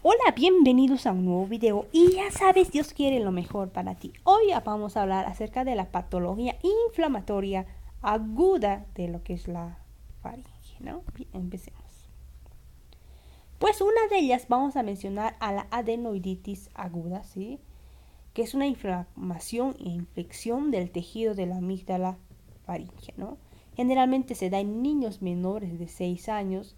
Hola, bienvenidos a un nuevo video y ya sabes, Dios quiere lo mejor para ti. Hoy vamos a hablar acerca de la patología inflamatoria aguda de lo que es la faringe, ¿no? Bien, empecemos. Pues una de ellas vamos a mencionar a la adenoiditis aguda, ¿sí? Que es una inflamación e infección del tejido de la amígdala faríngea, ¿no? Generalmente se da en niños menores de 6 años,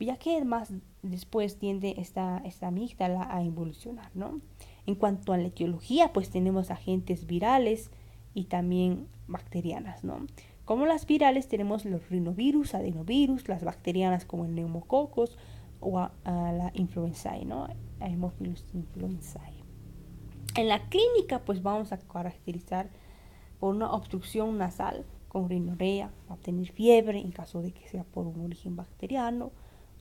ya que más después tiende esta amígdala a evolucionar, ¿no? En cuanto a la etiología, pues tenemos agentes virales y también bacterianas, ¿no? Como las virales tenemos los rinovirus, adenovirus, las bacterianas como el neumococos o a la influenzae, ¿no? Haemophilus influenzae. En la clínica, pues vamos a caracterizar por una obstrucción nasal con rinorrea, va a tener fiebre en caso de que sea por un origen bacteriano,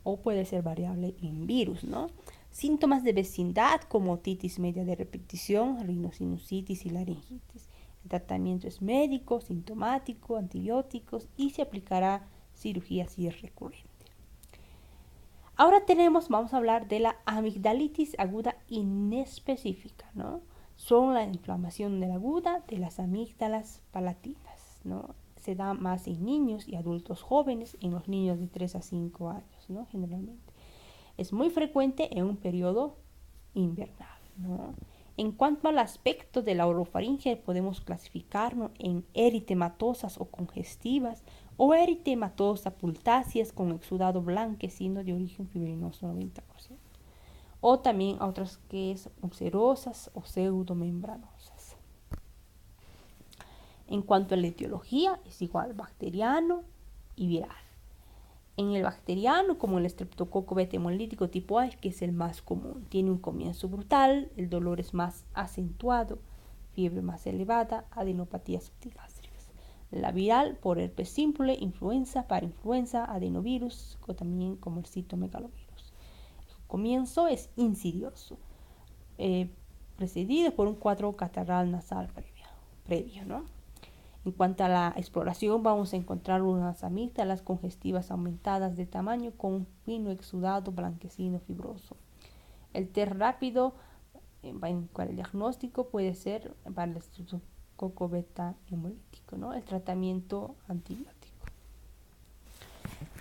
o puede ser variable en virus, ¿no? Síntomas de vecindad como otitis media de repetición, rinosinusitis y laringitis. El tratamiento es médico, sintomático, antibióticos y se aplicará cirugía si es recurrente. Ahora vamos a hablar de la amigdalitis aguda inespecífica, ¿no? Son la inflamación de la aguda de las amígdalas palatinas, ¿no? Se da más en niños y adultos jóvenes, en los niños de 3 a 5 años, ¿no? Generalmente. Es muy frecuente en un periodo invernal, ¿no? En cuanto al aspecto de la orofaringe, podemos clasificarlo en eritematosas o congestivas o eritematosas pultáceas con exudado blanquecino de origen fibrinoso 90%. O también otras que es ulcerosas o pseudomembranosas. En cuanto a la etiología, es igual bacteriano y viral. En el bacteriano, como el estreptococo beta hemolítico tipo A, que es el más común, tiene un comienzo brutal, el dolor es más acentuado, fiebre más elevada, adenopatías subtigástricas. La viral por herpes simple, influenza, parainfluenza, adenovirus, o también como el citomegalovirus. El comienzo es insidioso, precedido por un cuadro catarral nasal previo, ¿no? En cuanto a la exploración, vamos a encontrar unas amígdalas congestivas aumentadas de tamaño con un fino exudado blanquecino fibroso. El test rápido en cual el diagnóstico puede ser para el estreptococo beta hemolítico, ¿no? El tratamiento antibiótico.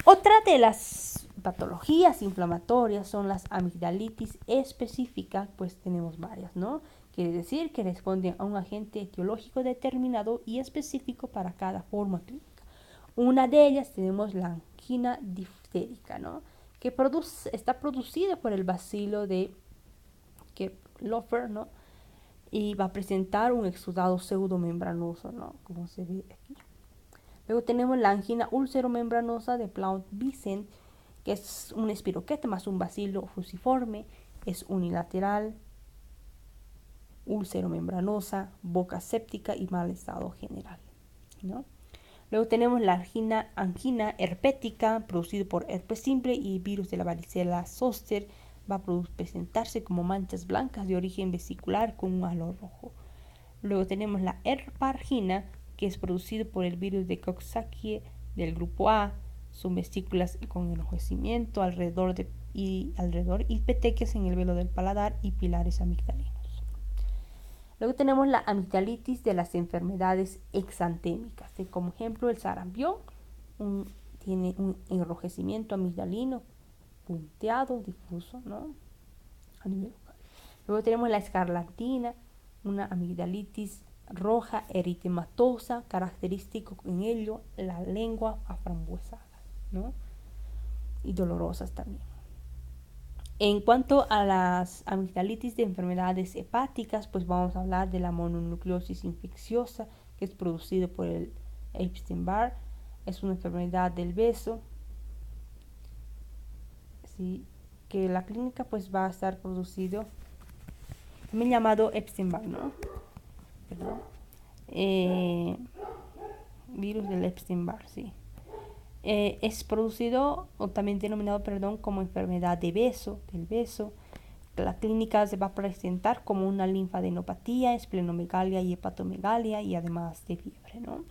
Otra de las patologías inflamatorias son las amigdalitis específicas, pues tenemos varias, ¿no? Quiere decir que responden a un agente etiológico determinado y específico para cada forma clínica. Una de ellas tenemos la angina diftérica, ¿no? Que está producida por el bacilo de Kepler, ¿no? Y va a presentar un exudado pseudomembranoso, ¿no? Como se ve aquí. Luego tenemos la angina ulceromembranosa de Plant-Vicent, que es un espiroquete más un bacilo fusiforme, es unilateral, ulceromembranosa, boca séptica y mal estado general, ¿no? Luego tenemos la angina herpética, producida por herpes simple y virus de la varicela zoster, va a presentarse como manchas blancas de origen vesicular con un halo rojo. Luego tenemos la herpargina, que es producido por el virus de Coxsackie del grupo A, son vesículas con enrojecimiento alrededor y petequias en el velo del paladar y pilares amigdalinos. Luego tenemos la amigdalitis de las enfermedades exantémicas, como ejemplo el sarampión, tiene un enrojecimiento amigdalino punteado, difuso, ¿no? A nivel local. Luego tenemos la escarlatina, una amigdalitis roja eritematosa, característico en ello la lengua aframbuesada, ¿no? Y dolorosas también. En cuanto a las amigdalitis de enfermedades hepáticas, pues vamos a hablar de la mononucleosis infecciosa, que es producido por el Epstein-Barr, es una enfermedad del beso, ¿sí? Que la clínica pues va a estar producido, también llamado Epstein-Barr, ¿no? Perdón. Virus del Epstein-Barr, sí. Es producido o también denominado, como enfermedad de beso, del beso. La clínica se va a presentar como una linfadenopatía, esplenomegalia y hepatomegalia y además de fiebre, ¿no?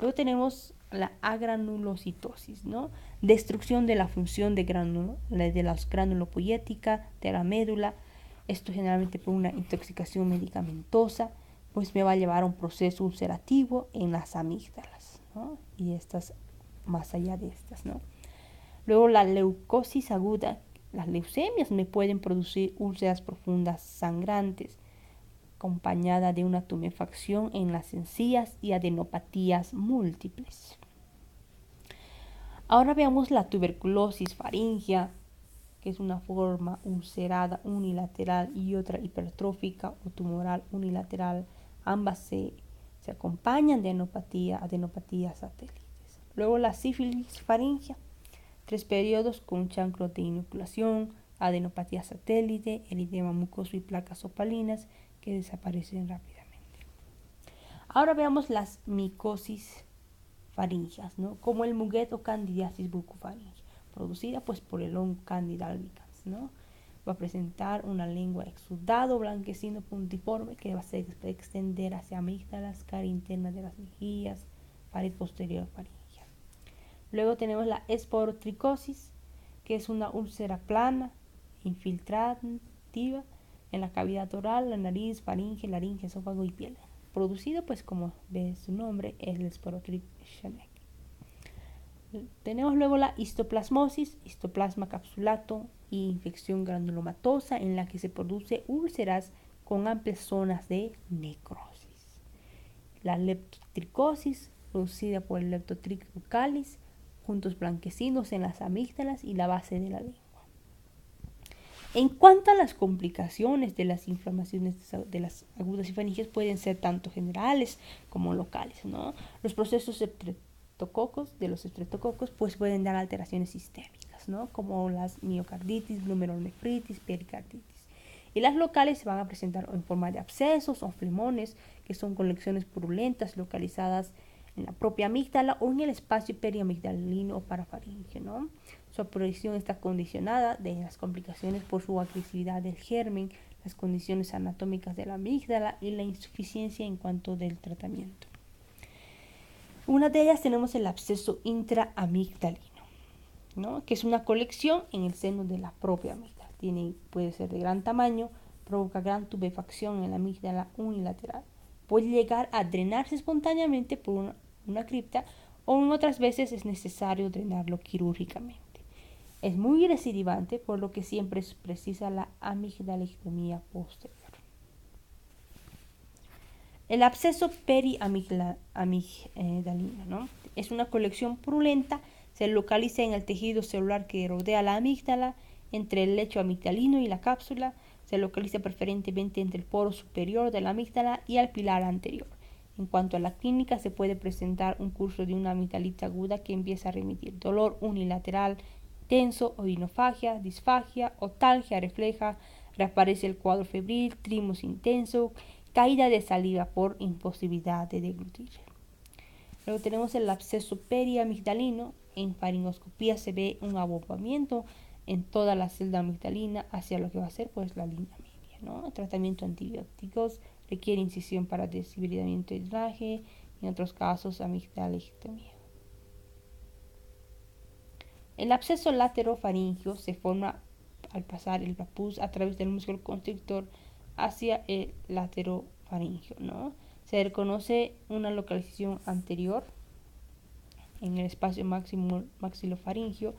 Luego tenemos la agranulocitosis, ¿no? Destrucción de la función de las gránulos poietica de la médula. Esto generalmente por una intoxicación medicamentosa, pues me va a llevar a un proceso ulcerativo en las amígdalas, ¿no? Y estas, más allá de estas, ¿no? Luego la leucosis aguda. Las leucemias me pueden producir úlceras profundas sangrantes, acompañada de una tumefacción en las encías y adenopatías múltiples. Ahora veamos la tuberculosis faríngea, que es una forma ulcerada unilateral y otra hipertrófica o tumoral unilateral. Ambas se acompañan de adenopatías satélites. Luego la sífilis faríngea, 3 periodos con chancro de inoculación, adenopatía satélite, eritema mucoso y placas opalinas que desaparecen rápidamente. Ahora veamos las micosis faringeas, ¿no? Como el muguet o candidiasis bucofaringea, producida pues por el hongo Candida albicans, ¿no? Va a presentar una lengua exudado, blanquecino, puntiforme, que va a extender hacia amígdalas, cara interna de las mejillas, pared posterior faríngea. Luego tenemos la esporotricosis, que es una úlcera plana, infiltrativa, en la cavidad oral, la nariz, faringe, laringe, esófago y piel. Producido, pues como ve su nombre, es el Sporotrichia. Tenemos luego la histoplasmosis, histoplasma capsulato y infección granulomatosa en la que se produce úlceras con amplias zonas de necrosis. La leptotricosis, producida por el Leptotrix buccalis, puntos blanquecinos en las amígdalas y la base de la lengua. En cuanto a las complicaciones de las inflamaciones de las agudas y faringeas, pueden ser tanto generales como locales, ¿no? Los procesos de los estreptococos pues pueden dar alteraciones sistémicas, ¿no? Como las miocarditis, glomerulonefritis, pericarditis. Y las locales se van a presentar en forma de abscesos o flimones, que son colecciones purulentas localizadas en la propia amígdala o en el espacio periamigdalino o parafaríngeo, ¿no? Su aparición está condicionada de las complicaciones por su agresividad del germen, las condiciones anatómicas de la amígdala y la insuficiencia en cuanto del tratamiento. Una de ellas tenemos el absceso intraamigdalino, ¿no? Que es una colección en el seno de la propia amígdala. Puede ser de gran tamaño, provoca gran tubefacción en la amígdala unilateral. Puede llegar a drenarse espontáneamente por una cripta o en otras veces es necesario drenarlo quirúrgicamente. Es muy recidivante, por lo que siempre es precisa la amigdalectomía posterior. El absceso periamigdalino, ¿no? Es una colección purulenta, se localiza en el tejido celular que rodea la amígdala, entre el lecho amigdalino y la cápsula, se localiza preferentemente entre el poro superior de la amígdala y el pilar anterior. En cuanto a la clínica, se puede presentar un curso de una amigdalitis aguda que empieza a remitir dolor unilateral, tenso, odinofagia, disfagia, otalgia refleja, reaparece el cuadro febril, trimos intenso, caída de saliva por imposibilidad de deglutir. Luego tenemos el absceso periamigdalino. En faringoscopía se ve un abombamiento en toda la celda amigdalina hacia lo que va a ser pues la línea media, ¿no? Tratamiento antibióticos, requiere incisión para deshibridamiento y drenaje, en otros casos amigdalectomía. El absceso laterofaríngeo se forma al pasar el papus a través del músculo constrictor hacia el laterofaríngeo, ¿no? Se reconoce una localización anterior en el espacio máximo maxilofaríngeo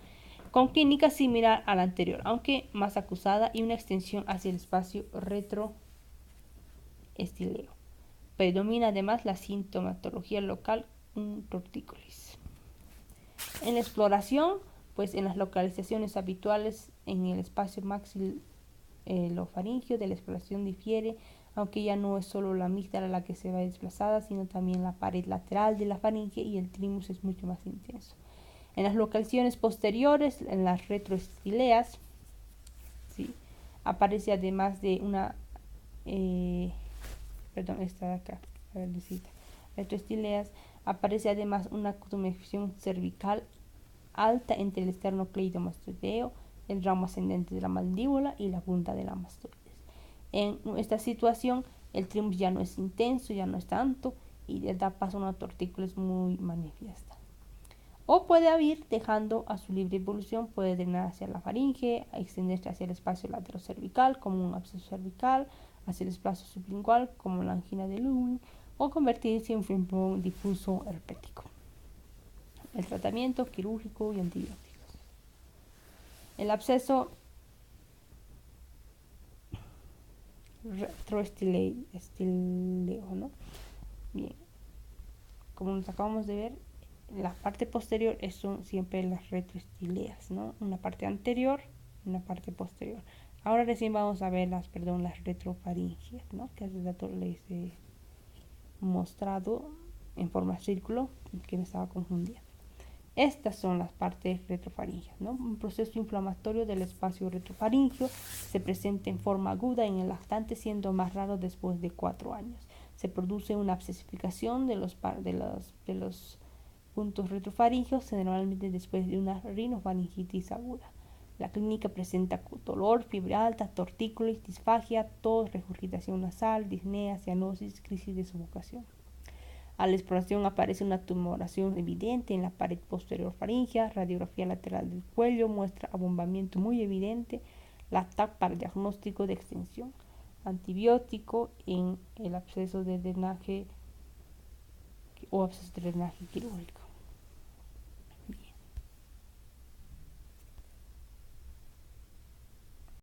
con clínica similar a la anterior, aunque más acusada, y una extensión hacia el espacio retroestileo. Predomina además la sintomatología local, un tortícolis. En la exploración, pues en las localizaciones habituales en el espacio maxilofaríngeo de la exploración difiere, aunque ya no es solo la amígdala la que se va desplazada, sino también la pared lateral de la faringe y el thymus es mucho más intenso. En las localizaciones posteriores, en las retroestileas, ¿sí? Aparece además de una, esta de acá, retroestileas, aparece además una tumefacción cervical alta entre el esternocleidomastoideo, el ramo ascendente de la mandíbula y la punta de la mastoides. En esta situación, el thymus ya no es intenso, ya no es tanto, y da paso a una tortícolis muy manifiesta. o puede abrir dejando a su libre evolución, puede drenar hacia la faringe, extenderse hacia el espacio laterocervical como un absceso cervical, hacia el espacio sublingual como la angina de Lewin o convertirse en un fibrón difuso herpético. El tratamiento quirúrgico y antibióticos. El absceso retroestileo, ¿no? Bien, como nos acabamos de ver, la parte posterior son siempre las retroestileas, ¿no? Una parte anterior y una parte posterior. Ahora recién vamos a ver las retrofaringias, ¿no? Que hace rato les he mostrado en forma de círculo, que me estaba confundiendo. Estas son las partes retrofaringias, ¿no? Un proceso inflamatorio del espacio retrofaringio se presenta en forma aguda en el lactante, siendo más raro después de 4 años. Se produce una abscesificación de los puntos retrofaringios, generalmente después de una rinofaringitis aguda. La clínica presenta dolor, fiebre alta, tortícolis, disfagia, tos, regurgitación nasal, disnea, cianosis, crisis de sofocación. A la exploración aparece una tumoración evidente en la pared posterior faríngea, radiografía lateral del cuello muestra abombamiento muy evidente, la TAC para diagnóstico de extensión, antibiótico en el absceso de drenaje o absceso de drenaje quirúrgico.